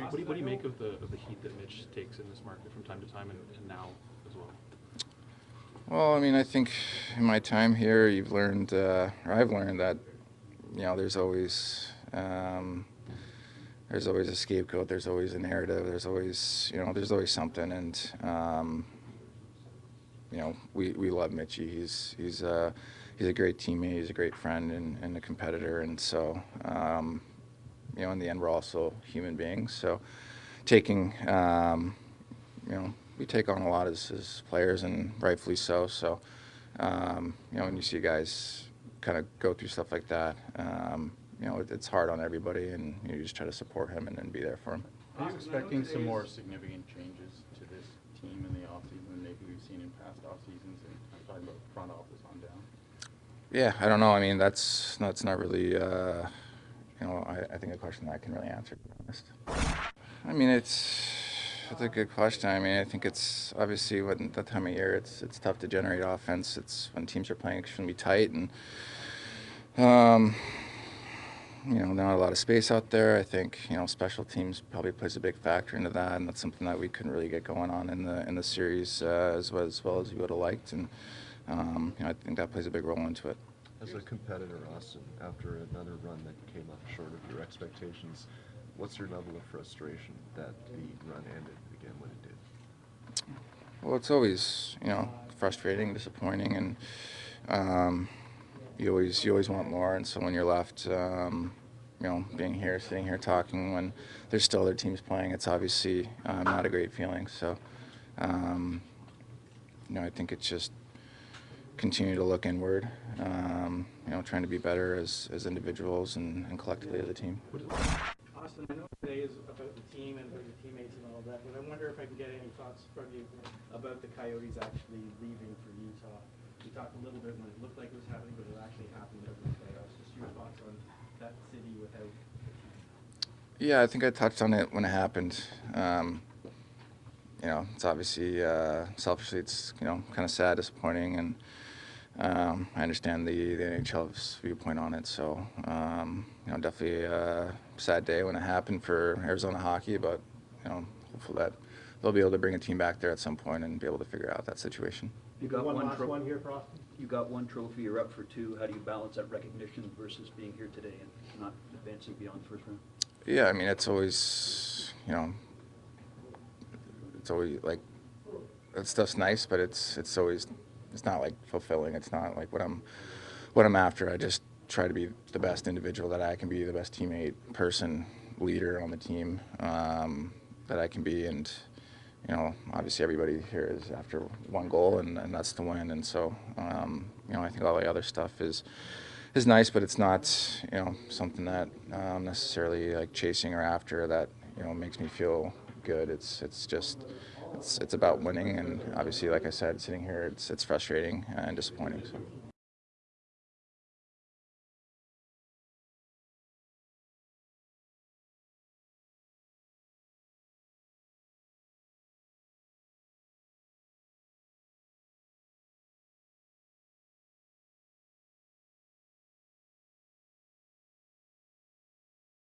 What do you make of the heat that Mitch takes in this market from time to time and now as well? Well, I mean, I think in my time here, you've learned, or I've learned that there's always a scapegoat, there's always a narrative, there's always something, and we love Mitchie. He's a great teammate, he's a great friend and a competitor, and so in the end, we're also human beings. So taking we take on a lot as players, and rightfully so. So, when you see guys kind of go through stuff like that, it's hard on everybody, and you just try to support him and be there for him. Are you expecting some more significant changes to this team in the offseason than maybe we've seen in past off seasons? And I'm talking about front office on down. Yeah, I don't know. I mean, that's not really, I think a question that I can really answer, to be honest. I mean, it's a good question. I mean, I think it's obviously when that time of year, it's tough to generate offense. It's when teams are playing extremely tight, and not a lot of space out there. I think special teams probably plays a big factor into that, and that's something that we couldn't really get going on in the series as well as we would have liked, and I think that plays a big role into it. As a competitor, Auston, after another run that came up short of your expectations, what's your level of frustration that the run ended again when it did? Well, it's always frustrating, disappointing, and you always want more. And so when you're left, sitting here talking when there's still other teams playing, it's obviously not a great feeling. So I think it's just continue to look inward, trying to be better as individuals and collectively as a team. Auston, I know today is about the team and about your teammates and all of that, but I wonder if I can get any thoughts from you about the Coyotes actually leaving for Utah. We talked a little bit when it looked like it was happening, but it actually happened over the playoffs. Just your thoughts on that city without the team. Yeah, I think I touched on it when it happened. It's obviously selfishly, it's kind of sad, disappointing, and I understand the NHL's viewpoint on it. So definitely a sad day when it happened for Arizona hockey, but hopefully that they'll be able to bring a team back there at some point and be able to figure out that situation. You got one last one here for Auston. You got one trophy. You're up for two. How do you balance that recognition versus being here today and not advancing beyond the first round? Yeah, I mean, it's always like that stuff's nice, but it's not like fulfilling. It's not like what I'm after. I just try to be the best individual that I can be, the best teammate, person, leader on the team that I can be, and obviously everybody here is after one goal, and that's to win. And so I think all the other stuff is nice, but it's not something that I'm necessarily like chasing or after that makes me feel good. It's about winning, and obviously, like I said, sitting here, it's frustrating and disappointing. So.